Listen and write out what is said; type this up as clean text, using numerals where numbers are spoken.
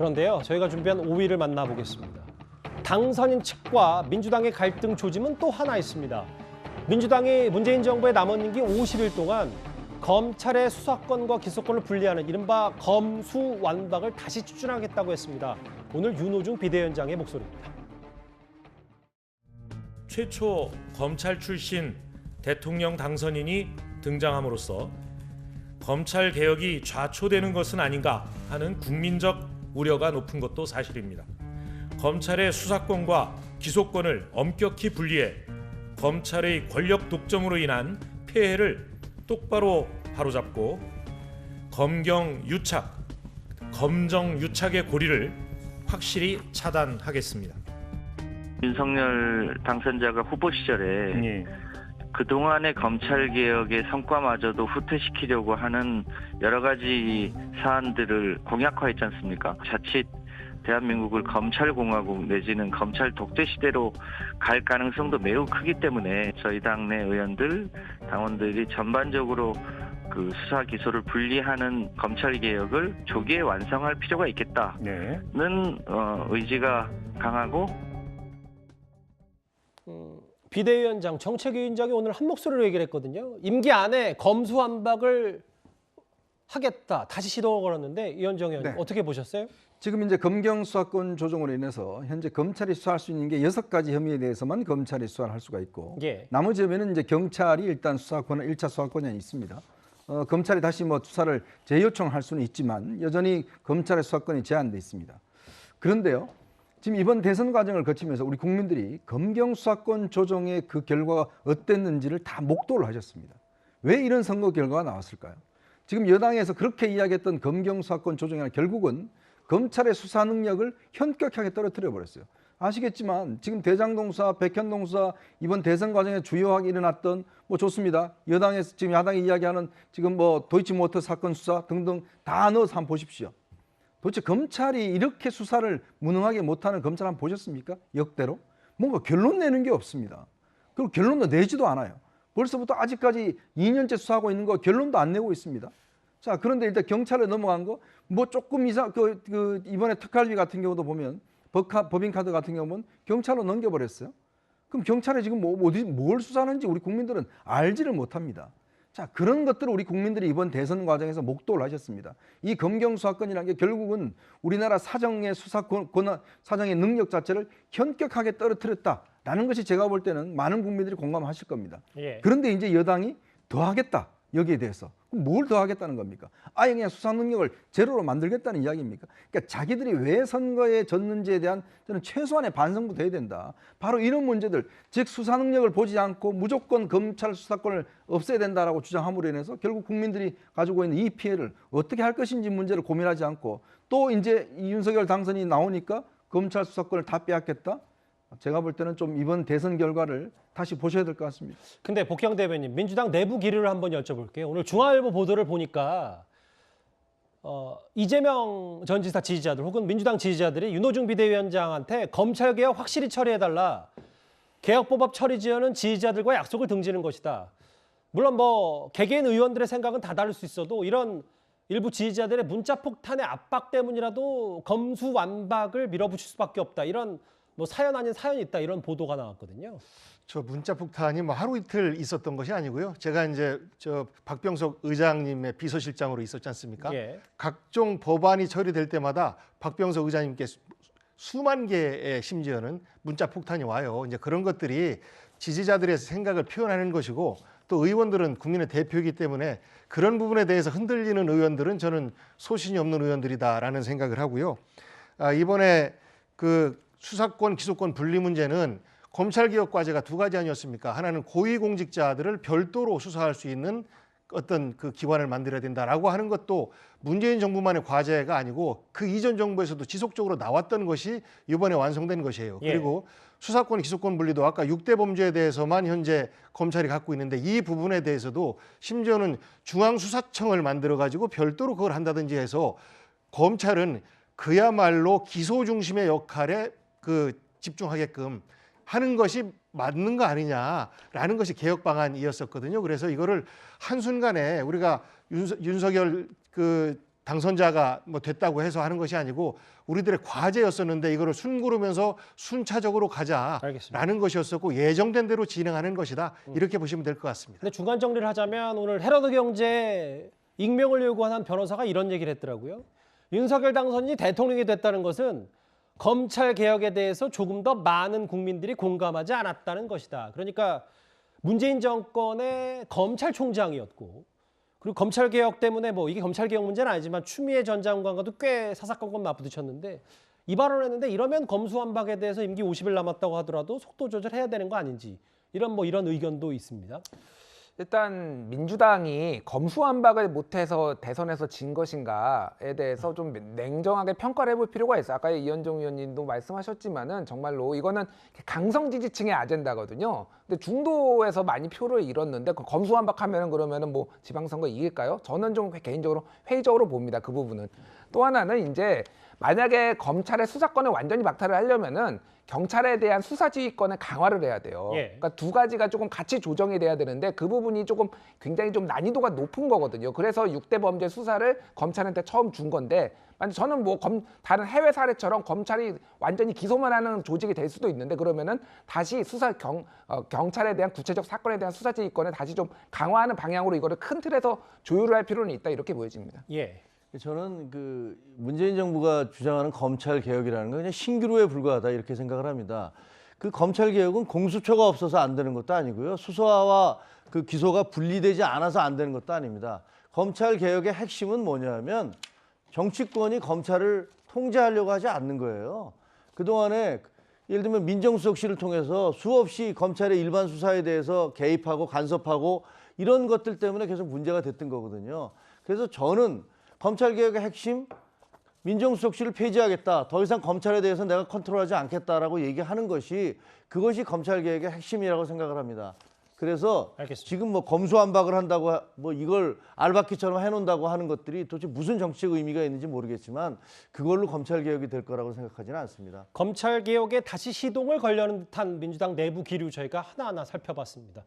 그런데요, 저희가 준비한 5위를 만나보겠습니다. 당선인 측과 민주당의 갈등 조짐은 또 하나 있습니다. 민주당이 문재인 정부의 남은 임기 50일 동안 검찰의 수사권과 기소권을 분리하는 이른바 검수완박을 다시 추진하겠다고 했습니다. 오늘 윤호중 비대위원장의 목소리입니다. 최초 검찰 출신 대통령 당선인이 등장함으로써 검찰 개혁이 좌초되는 것은 아닌가 하는 국민적 우려가 높은 것도 사실입니다. 검찰의 수사권과 기소권을 엄격히 분리해 검찰의 권력 독점으로 인한 폐해를 똑바로 바로잡고 검경 유착, 검정 유착의 고리를 확실히 차단하겠습니다. 윤석열 당선자가 후보 시절에 그동안의 검찰개혁의 성과마저도 후퇴시키려고 하는 여러 가지 사안들을 공약화했지 않습니까? 자칫 대한민국을 검찰공화국 내지는 검찰 독재 시대로 갈 가능성도 매우 크기 때문에 저희 당내 의원들, 당원들이 전반적으로 그 수사 기소를 분리하는 검찰개혁을 조기에 완성할 필요가 있겠다는 의지가 강하고 비대위원장, 정책위원장이 오늘 한 목소리로 얘기를 했거든요. 임기 안에 검수완박을 하겠다, 다시 시도를 걸었는데 이현정 의원 어떻게 보셨어요? 지금 이제 검경 수사권 조정으로 인해서 현재 검찰이 수사할 수 있는 게 6가지 혐의에 대해서만 검찰이 수사를 할 수가 있고 나머지 혐의는 이제 경찰이 일단 수사권, 1차 수사권이 있습니다. 검찰이 다시 뭐 수사를 재요청할 수는 있지만 여전히 검찰의 수사권이 제한돼 있습니다. 그런데요, 지금 이번 대선 과정을 거치면서 우리 국민들이 검경 수사권 조정의 그 결과가 어땠는지를 다 목도를 하셨습니다. 왜 이런 선거 결과가 나왔을까요? 지금 여당에서 그렇게 이야기했던 검경 수사권 조정이 결국은 검찰의 수사 능력을 현격하게 떨어뜨려 버렸어요. 아시겠지만 지금 대장동 수사, 백현동 수사 이번 대선 과정에 주요하게 일어났던 뭐 좋습니다. 여당에서 지금 야당이 이야기하는 지금 뭐 도이치모터 사건 수사 등등 다 넣어서 한번 보십시오. 도대체 검찰이 이렇게 수사를 무능하게 못하는 검찰 한번 보셨습니까? 역대로 뭔가 결론 내는 게 없습니다. 그리고 결론도 내지도 않아요. 벌써부터 아직까지 2년째 수사하고 있는 거 결론도 안 내고 있습니다. 자, 그런데 일단 경찰에 넘어간 거 뭐 조금 이상 이번에 특활비 같은 경우도 보면 법인카드 같은 경우는 경찰로 넘겨버렸어요. 그럼 경찰에 지금 뭘 수사하는지 우리 국민들은 알지를 못합니다. 자, 그런 것들을 우리 국민들이 이번 대선 과정에서 목도를 하셨습니다. 이 검경 수사권이라는 게 결국은 우리나라 사정의 수사 권한, 사정의 능력 자체를 현격하게 떨어뜨렸다라는 것이 제가 볼 때는 많은 국민들이 공감하실 겁니다. 그런데 이제 여당이 더 하겠다. 여기에 대해서. 그럼 뭘 더 하겠다는 겁니까? 아예 그냥 수사 능력을 제로로 만들겠다는 이야기입니까? 그러니까 자기들이 왜 선거에 졌는지에 대한 저는 최소한의 반성부터 해야 된다. 바로 이런 문제들, 즉 수사 능력을 보지 않고 무조건 검찰 수사권을 없애야 된다라고 주장함으로 인해서 결국 국민들이 가지고 있는 이 피해를 어떻게 할 것인지 문제를 고민하지 않고 또 이제 윤석열 당선인이 나오니까 검찰 수사권을 다 빼앗겠다? 제가 볼 때는 좀 이번 대선 결과를 다시 보셔야 될 것 같습니다. 근데 복형 대변인, 민주당 내부 기류를 한번 여쭤볼게요. 오늘 중앙일보 보도를 보니까 이재명 전 지사 지지자들 혹은 민주당 지지자들이 윤호중 비대위원장한테 검찰개혁 확실히 처리해달라. 개혁법안 처리 지연은 지지자들과 약속을 등지는 것이다. 물론 뭐 개개인 의원들의 생각은 다 다를 수 있어도 이런 일부 지지자들의 문자 폭탄의 압박 때문이라도 검수완박을 밀어붙일 수밖에 없다. 이런 뭐 사연 아닌 사연이 있다. 이런 보도가 나왔거든요. 저 문자 폭탄이 뭐 하루 이틀 있었던 것이 아니고요. 제가 이제 저 박병석 의장님의 비서실장으로 있었지 않습니까? 각종 법안이 처리될 때마다 박병석 의장님께 수만 개의 심지어는 문자 폭탄이 와요. 이제 그런 것들이 지지자들의 생각을 표현하는 것이고 또 의원들은 국민의 대표이기 때문에 그런 부분에 대해서 흔들리는 의원들은 저는 소신이 없는 의원들이다라는 생각을 하고요. 이번에 그 수사권, 기소권 분리 문제는 검찰개혁 과제가 두 가지 아니었습니까? 하나는 고위공직자들을 별도로 수사할 수 있는 어떤 그 기관을 만들어야 된다라고 하는 것도 문재인 정부만의 과제가 아니고 그 이전 정부에서도 지속적으로 나왔던 것이 이번에 완성된 것이에요. 그리고 수사권, 기소권 분리도 아까 6대 범죄에 대해서만 현재 검찰이 갖고 있는데 이 부분에 대해서도 심지어는 중앙수사청을 만들어가지고 별도로 그걸 한다든지 해서 검찰은 그야말로 기소 중심의 역할에 집중하게끔 하는 것이 맞는 거 아니냐라는 것이 개혁 방안이었었거든요. 그래서 이거를 한순간에 우리가 윤석열 당선자가 뭐 됐다고 해서 하는 것이 아니고 우리들의 과제였었는데 이거를 순구르면서 순차적으로 가자라는 알겠습니다. 것이었었고 예정된 대로 진행하는 것이다. 이렇게 보시면 될 것 같습니다. 근데 중간 정리를 하자면 오늘 헤러드 경제 익명을 요구한 변호사가 이런 얘기를 했더라고요. 윤석열 당선인이 대통령이 됐다는 것은 검찰 개혁에 대해서 조금 더 많은 국민들이 공감하지 않았다는 것이다. 그러니까 문재인 정권의 검찰총장이었고 그리고 검찰 개혁 때문에 뭐 이게 검찰 개혁 문제는 아니지만 추미애 전 장관과도 꽤 사사건건 맞부딪혔는데 이 발언을 했는데 이러면 검수완박에 대해서 임기 50일 남았다고 하더라도 속도 조절해야 되는 거 아닌지 이런 의견도 있습니다. 일단 민주당이 검수완박을 못해서 대선에서 진 것인가에 대해서 좀 냉정하게 평가를 해볼 필요가 있어요. 아까 이현정 의원님도 말씀하셨지만은 정말로 이거는 강성 지지층의 아젠다거든요. 근데 중도에서 많이 표를 잃었는데 그 검수완박하면은 그러면은 뭐 지방선거 이길까요? 저는 좀 개인적으로 회의적으로 봅니다. 그 부분은. 또 하나는 이제 만약에 검찰의 수사권을 완전히 박탈을 하려면은 경찰에 대한 수사지휘권을 강화를 해야 돼요. 그러니까 두 가지가 조금 같이 조정이 돼야 되는데 그 부분이 조금 굉장히 좀 난이도가 높은 거거든요. 그래서 6대 범죄 수사를 검찰한테 처음 준 건데 저는 뭐 다른 해외 사례처럼 검찰이 완전히 기소만 하는 조직이 될 수도 있는데 그러면은 다시 경찰에 대한 구체적 사건에 대한 수사지휘권을 다시 좀 강화하는 방향으로 이거를 큰 틀에서 조율을 할 필요는 있다 이렇게 보여집니다. 예. 저는 그 문재인 정부가 주장하는 검찰 개혁이라는 건 그냥 신기루에 불과하다 이렇게 생각을 합니다. 그 검찰 개혁은 공수처가 없어서 안 되는 것도 아니고요. 수사와 그 기소가 분리되지 않아서 안 되는 것도 아닙니다. 검찰 개혁의 핵심은 뭐냐면 정치권이 검찰을 통제하려고 하지 않는 거예요. 그동안에 예를 들면 민정수석실을 통해서 수없이 검찰의 일반 수사에 대해서 개입하고 간섭하고 이런 것들 때문에 계속 문제가 됐던 거거든요. 그래서 저는 검찰개혁의 핵심, 민정수석실을 폐지하겠다. 더 이상 검찰에 대해서 내가 컨트롤하지 않겠다라고 얘기하는 것이 그것이 검찰개혁의 핵심이라고 생각을 합니다. 그래서 알겠습니다. 지금 뭐 검수완박을 한다고 뭐 이걸 알바키처럼 해놓는다고 하는 것들이 도대체 무슨 정치적 의미가 있는지 모르겠지만 그걸로 검찰개혁이 될 거라고 생각하지는 않습니다. 검찰 개혁에 다시 시동을 걸려는 듯한 민주당 내부 기류 저희가 하나하나 살펴봤습니다.